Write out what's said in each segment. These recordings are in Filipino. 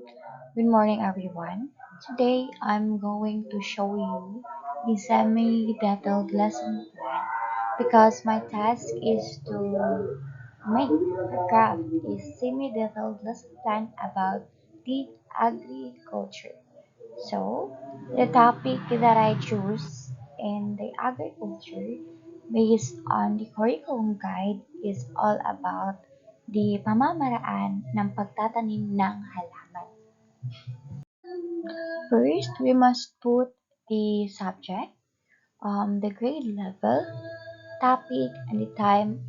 Good morning, everyone. Today, I'm going to show you the semi-detailed lesson plan because my task is to make or craft a semi-detailed lesson plan about the agriculture. So, the topic that I choose in the agriculture based on the curriculum guide is all about the pamamaraan ng pagtatanim ng halaman. First, we must put the subject, the grade level, topic, and the time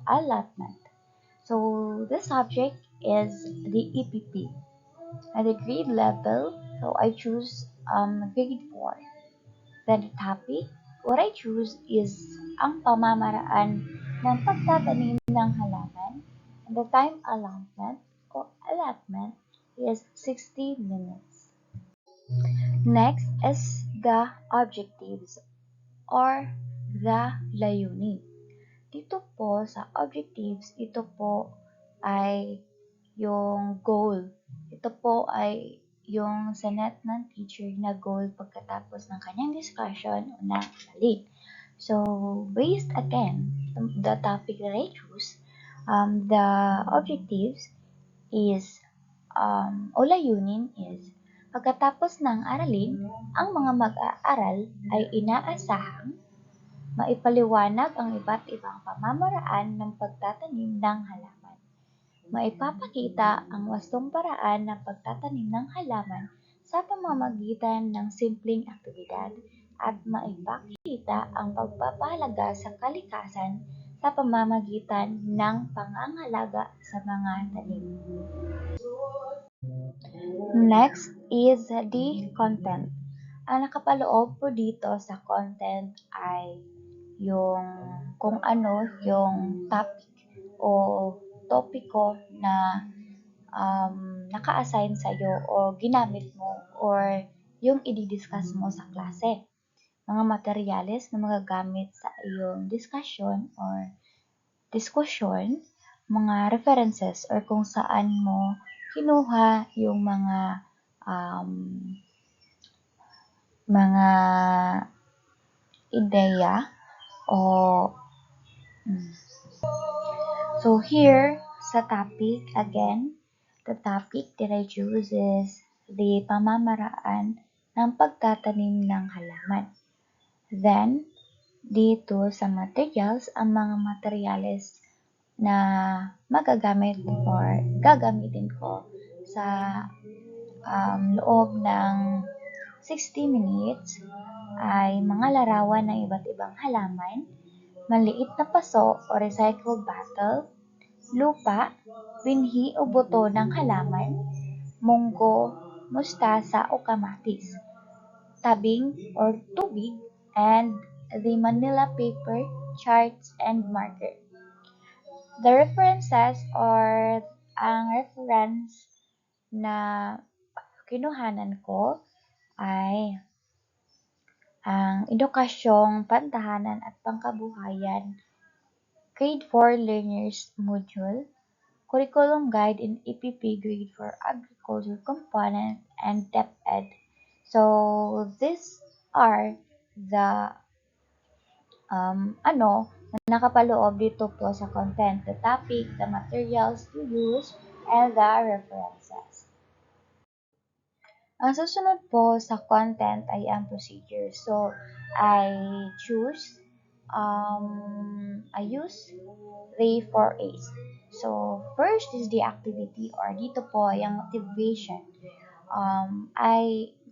allotment. So the subject is the EPP. And the grade level, so I choose grade 4. Then the topic, what I choose is ang pamamaraan ng pagtatanim ng halaman. And the time allotment is 60 minutes. Next is the objectives or the layunin. Dito po sa objectives, ito po ay yung goal. Ito po ay yung sinet ng teacher na goal pagkatapos ng kanyang discussion o ng aralin. So, based again, the topic that I choose, the objectives is, o layunin is, pagkatapos ng aralin, ang mga mag-aaral ay inaasahang maipaliwanag ang iba't ibang pamamaraan ng pagtatanim ng halaman. Maipapakita ang wastong paraan ng pagtatanim ng halaman sa pamamagitan ng simpleng aktibidad at maipakita ang pagpapahalaga sa kalikasan sa pamamagitan ng pangangalaga sa mga tanim. Next is the content. Ang nakapaloob po dito sa content ay yung kung ano yung topic o topiko na naka-assign sa'yo o ginamit mo or yung i-discuss mo sa klase. Mga materyales na magagamit sa iyong discussion or diskusyon, mga references or kung saan mo kinuha yung mga ideya o so here sa topic again, the topic that I choose is the pamamaraan ng pagtatanim ng halaman. Then, dito sa materials, ang mga materyales na magagamit or gagamitin ko sa loob ng 60 minutes ay mga larawan ng iba't ibang halaman, maliit na paso o recycled bottle, lupa, binhi o buto ng halaman, munggo, mustasa o kamatis, tabing or tubig, and the Manila paper, charts, and marker. The references or ang reference na kinuhanan ko ay ang Edukasyong Pantahanan at Pangkabuhayan Grade 4 Learners Module, Curriculum Guide in EPP Grade for Agriculture Component, and DepEd. So, these are the na nakapaloob dito po sa content, the topic, the materials to use, and the references. Ang susunod po sa content ay ang procedure. So, I use the 4A's. So, first is the activity or dito po yung motivation.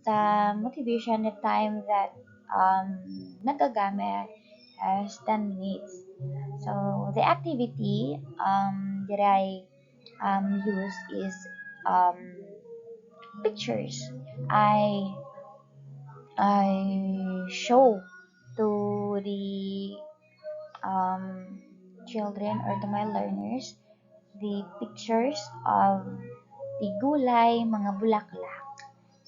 The motivation the time that nagagamit as 10 minutes. So, the activity that I use is pictures. I show to the children or to my learners the pictures of the gulay, mga bulaklak.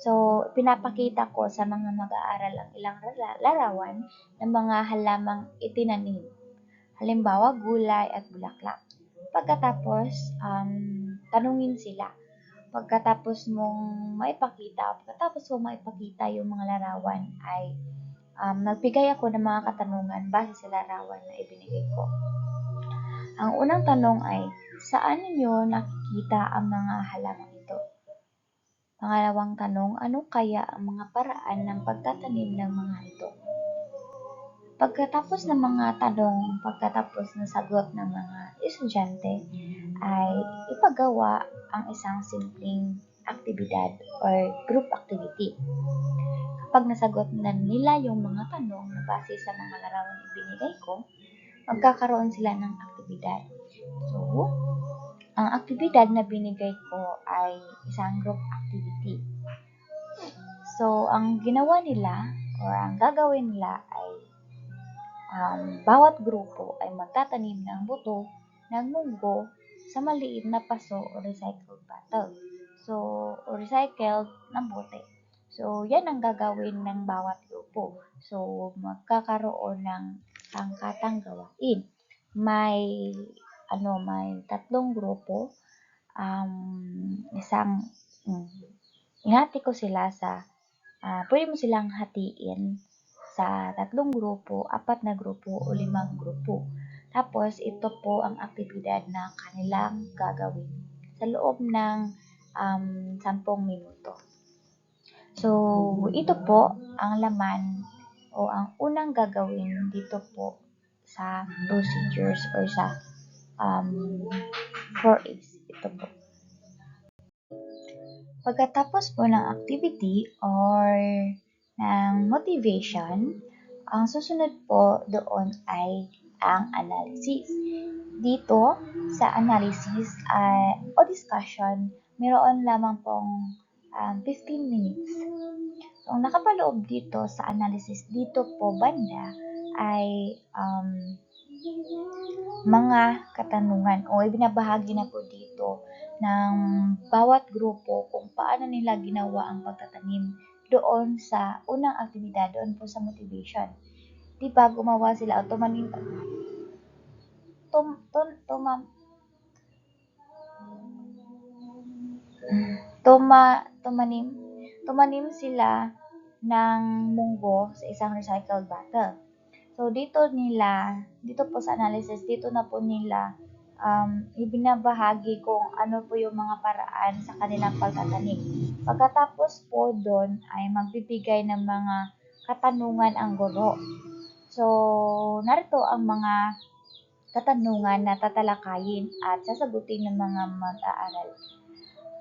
So, pinapakita ko sa mga mag-aaral ang ilang larawan ng mga halamang itinanim. Halimbawa, gulay at bulaklak. Pagkatapos, tanungin sila pagkatapos mong maipakita yung mga larawan ay nagbigay ako ng mga katanungan base sa larawan na ibinigay ko. Ang unang tanong ay, saan ninyo nakikita ang mga halamang ito? Pangalawang tanong, ano kaya ang mga paraan ng pagtatanim ng mga ito? Pagkatapos ng mga tanong, pagkatapos ng sagot ng mga estudyante, ay ipagawa ang isang simpleng aktibidad or group activity. Kapag nasagot na nila yung mga tanong na base sa mga larawan na ibinigay ko, magkakaroon sila ng aktibidad. So, ang aktibidad na binigay ko ay isang group activity. So, ang ginawa nila or ang gagawin nila ay bawat grupo ay magtatanim ng buto ng munggo sa maliit na paso o recycled bottle. So, recycled na bote. So, yan ang gagawin ng bawat grupo. So, magkakaroon ng angkatang gawain. May tatlong grupo. Ihati ko sila sa, pwede mo silang hatiin sa 3 grupo, 4 na grupo o 5 grupo. Tapos, ito po ang aktibidad na kanilang gagawin sa loob ng 10 minuto. So, ito po ang laman o ang unang gagawin dito po sa procedures or sa 4A's. Ito po. Pagkatapos po ng activity or ng motivation, ang susunod po doon ay ang analysis. Dito sa analysis o discussion, mayroon lamang pong 15 minutes. So, ang nakapaloob dito sa analysis dito po banda ay mga katanungan o ibinabahagi na po dito ng bawat grupo kung paano nila ginawa ang pagtatanim doon sa unang aktibidad, doon po sa motivation. Diba gumawa sila o tumanim sila ng munggo sa isang recycled bottle. So, dito po sa analysis, dito na po nila ibinabahagi kung ano po yung mga paraan sa kanilang pagtatanim. Pagkatapos po doon ay magbibigay ng mga katanungan ang guro. So, narito ang mga katanungan na tatalakayin at sasagutin ng mga mag-aaral.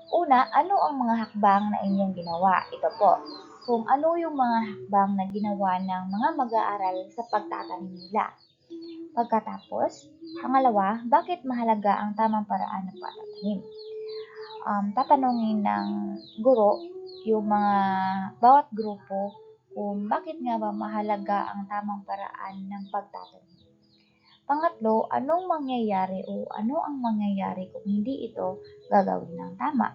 Una, ano ang mga hakbang na inyong ginawa? Ito po, kung ano yung mga hakbang na ginawa ng mga mag-aaral sa pagtatanim nila. Pagkatapos, pangalawa, bakit mahalaga ang tamang paraan ng pagtatanim? Tatanungin ng guro yung mga bawat grupo kung bakit nga ba mahalaga ang tamang paraan ng pagtatanim. Pangatlo, ano ang mangyayari kung hindi ito gagawin ng tama?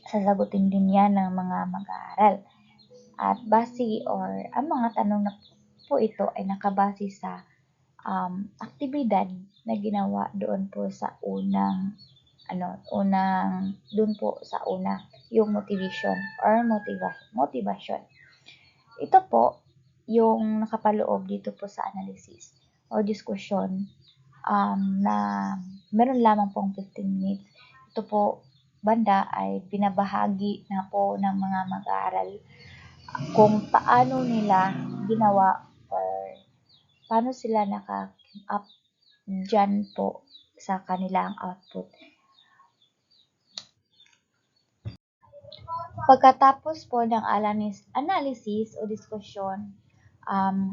Sasagutin din yan ng mga mag-aaral. At ang mga tanong na po ito ay nakabase sa aktibidad na ginawa doon po sa yung motivation or motivation. Ito po yung nakapaloob dito po sa analysis o diskusyon na meron lamang pong 15 minutes. Ito po banda ay binabahagi na po ng mga mag-aaral kung paano nila ginawa or paano sila naka-keep up dyan po sa kanilang output. Pagkatapos po ng analysis o diskusyon,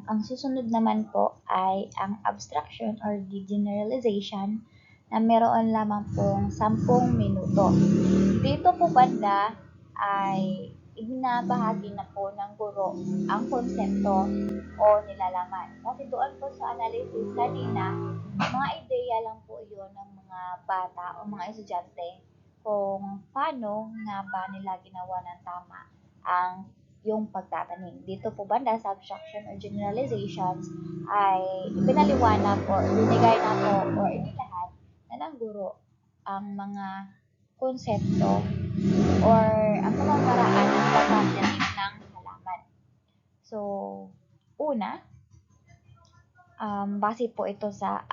ang susunod naman po ay ang abstraction or generalization na meron lamang pong 10 minuto. Dito po banda ay ibinabahagi na po ng guro ang konsepto o nilalaman. Kasi doon po sa analysis kanina, mga ideya lang po yun ng mga bata o mga estudyante kung paano nga ba nila ginawa ng tama ang yung pagtatanim. Dito po banda sa abstraction or generalizations ay ipinaliwanag o ibinigay na po o inilahad na ng guro ang mga konsepto or ang pamamaraan ng pagtatanim ng halaman. So, una, base po ito sa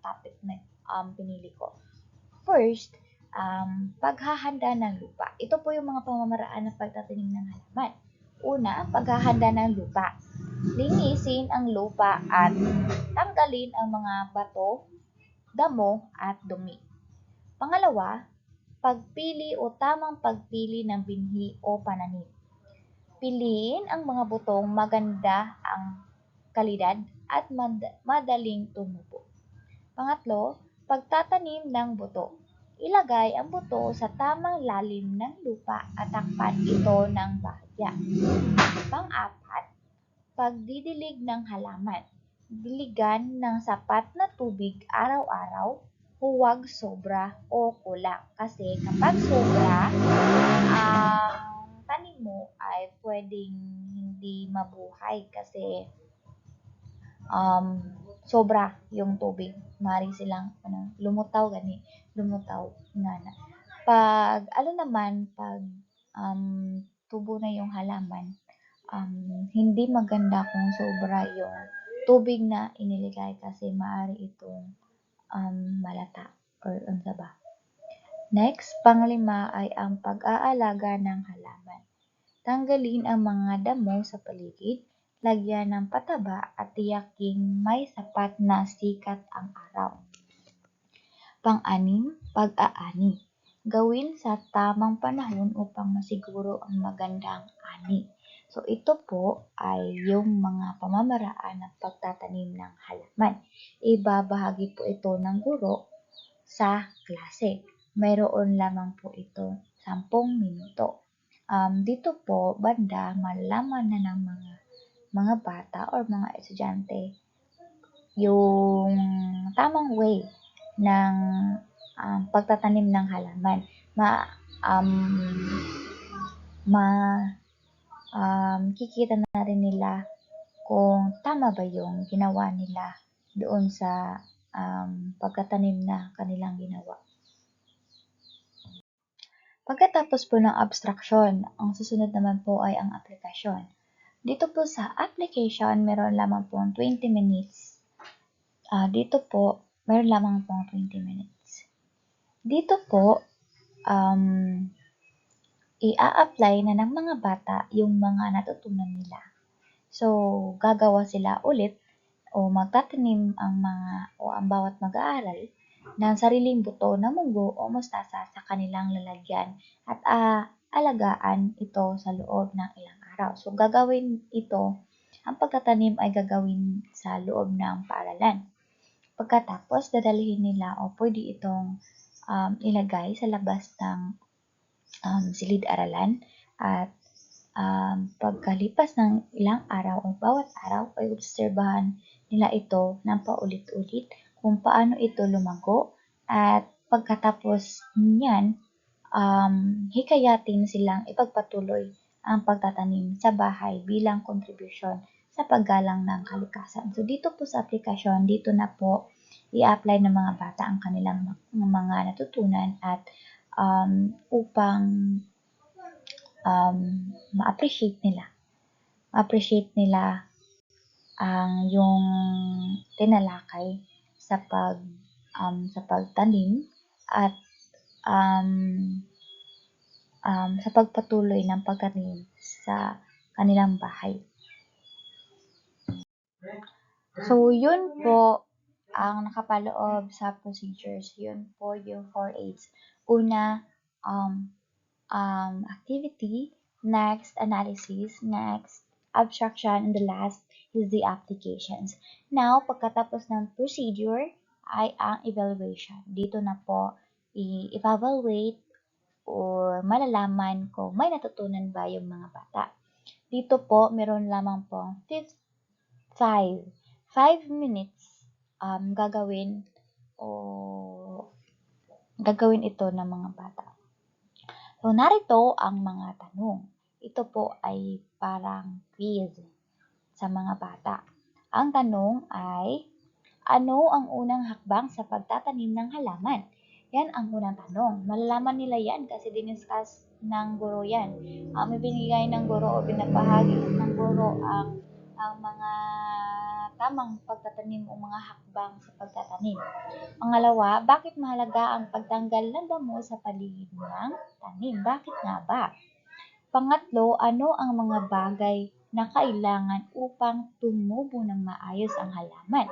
topic na pinili ko. First, paghahanda ng lupa. Ito po yung mga pamamaraan ng pagtatanim ng halaman. Una, paghahanda ng lupa. Linisin ang lupa at tanggalin ang mga bato, damo at dumi. Pangalawa, pagpili o tamang pagpili ng binhi o pananim. Piliin ang mga butong maganda ang kalidad at madaling tumubo. Pangatlo, pagtatanim ng buto. Ilagay ang buto sa tamang lalim ng lupa at takpan ito ng bahagya. Pang-apat, pagdidilig ng halaman. Diligan ng sapat na tubig araw-araw, huwag sobra o kulang. Kasi kapag sobra, ang tanim mo ay pwedeng hindi mabuhay kasi sobra yung tubig. Maaari silang lumutaw nga na. Pag tubo na yung halaman, hindi maganda kung sobra yung tubig na iniligay kasi maaari itong malata or unsa ba. Next, panglima ay ang pag-aalaga ng halaman. Tanggalin ang mga damo sa paligid, lagyan ng pataba at tiyaking may sapat na sikat ang araw. Pang-anim, pag-aani. Gawin sa tamang panahon upang masiguro ang magandang ani. So ito po ay yung mga pamamaraan ng pagtatanim ng halaman. Ibabahagi po ito ng guro sa klase. Mayroon lamang po ito 10 minuto. Dito po banda malalaman na ng mga bata or mga estudyante yung tamang way ng pagtatanim ng halaman. Kikita na rin nila kung tama ba yung ginawa nila doon sa pagtatanim na kanilang ginawa. Pagkatapos po ng abstraction, ang susunod naman po ay ang aplikasyon. Dito po sa application, meron lamang po 20 minutes. Dito po, meron lamang po 20 minutes. Dito po, i-apply na ng mga bata yung mga natutunan nila. So, gagawa sila ulit o magtatanim ang bawat mag-aaral ng sariling buto na munggo o mustasa sa kanilang lalagyan at alagaan ito sa loob ng ilang araw. So, ang pagtatanim ay gagawin sa loob ng paaralan. Pagkatapos, dadalhin nila o pwede itong ilagay sa labas ng silid-aralan at pagkalipas ng ilang araw o bawat araw ay obserbahan nila ito ng paulit-ulit kung paano ito lumago at pagkatapos niyan, hikayatin silang ipagpatuloy ang pagtatanim sa bahay bilang kontribusyon sa paggalang ng kalikasan. So dito po sa aplikasyon, dito na po i-apply ng mga bata ang kanilang mga natutunan at upang ma-appreciate nila ang yung tinalakay sa pagtanim at sa pagpatuloy ng pagtanim sa kanilang bahay. So, yun po ang nakapaloob sa procedures. Yun po yung 4H's. Una, activity, next, analysis, next, abstraction, and the last is the applications. Now, pagkatapos ng procedure ay ang evaluation. Dito na po i-evaluate or malalaman kung may natutunan ba yung mga bata. Dito po, meron lamang po 5 minutes gagawin ito ng mga bata. So, narito ang mga tanong. Ito po ay parang quiz sa mga bata. Ang tanong ay, ano ang unang hakbang sa pagtatanim ng halaman? Yan ang unang tanong. Malalaman nila yan kasi diniscuss ng guro yan. Ibinigay ng guro o binabahagi ng guro ang mga tamang pagtatanim o mga hakbang sa pagtatanim. Pangalawa, bakit mahalaga ang pagtanggal ng damo sa paligid ng tanim? Bakit nga ba? Pangatlo, ano ang mga bagay na kailangan upang tumubo ng maayos ang halaman?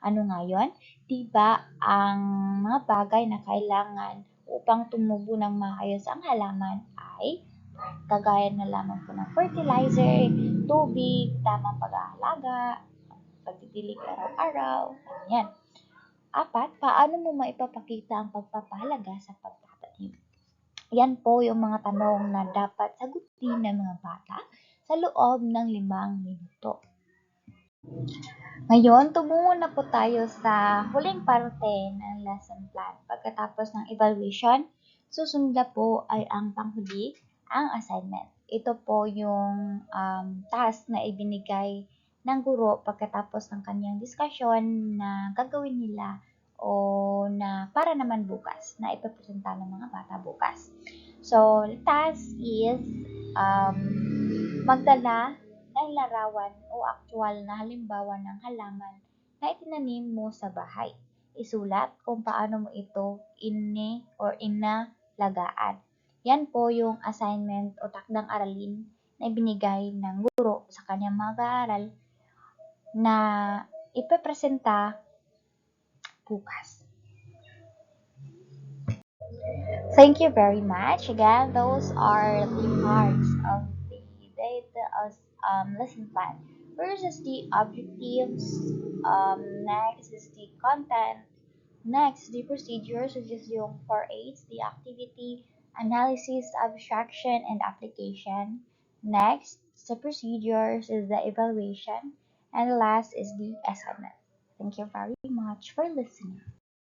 Ano nga yun? Diba ang mga bagay na kailangan upang tumubo ng maayos ang halaman ay kagaya na lamang po ng fertilizer, tubig, tamang pag-aalaga, pagdidilig araw-araw, ganyan. 4, paano mo maipapakita ang pagpapahalaga sa pagtatanim? Yan po yung mga tanong na dapat sagutin ng mga bata sa loob ng 5 minuto. Ngayon, tumungo na po tayo sa huling parte ng lesson plan. Pagkatapos ng evaluation, susunod na po ay ang panghuli, ang assignment. Ito po yung task na ibinigay ng guro pagkatapos ng kanyang discussion na gagawin nila o na para naman bukas, na ipapresenta ng mga bata bukas. So, task is magdala ng larawan o aktwal na halimbawa ng halaman na itinanim mo sa bahay. Isulat kung paano mo ito inalagaan. Yan po yung assignment o takdang aralin na ibinigay ng guro sa kanyang mga aaral na ipepresenta bukas. Thank you very much. Again, those are the parts of the data lesson plan. First is the objectives, next is the content, next the procedures, which is yung 4H's, the activity, analysis, abstraction, and application. Next, the procedures is the evaluation, and last is the assignment. Thank you very much for listening.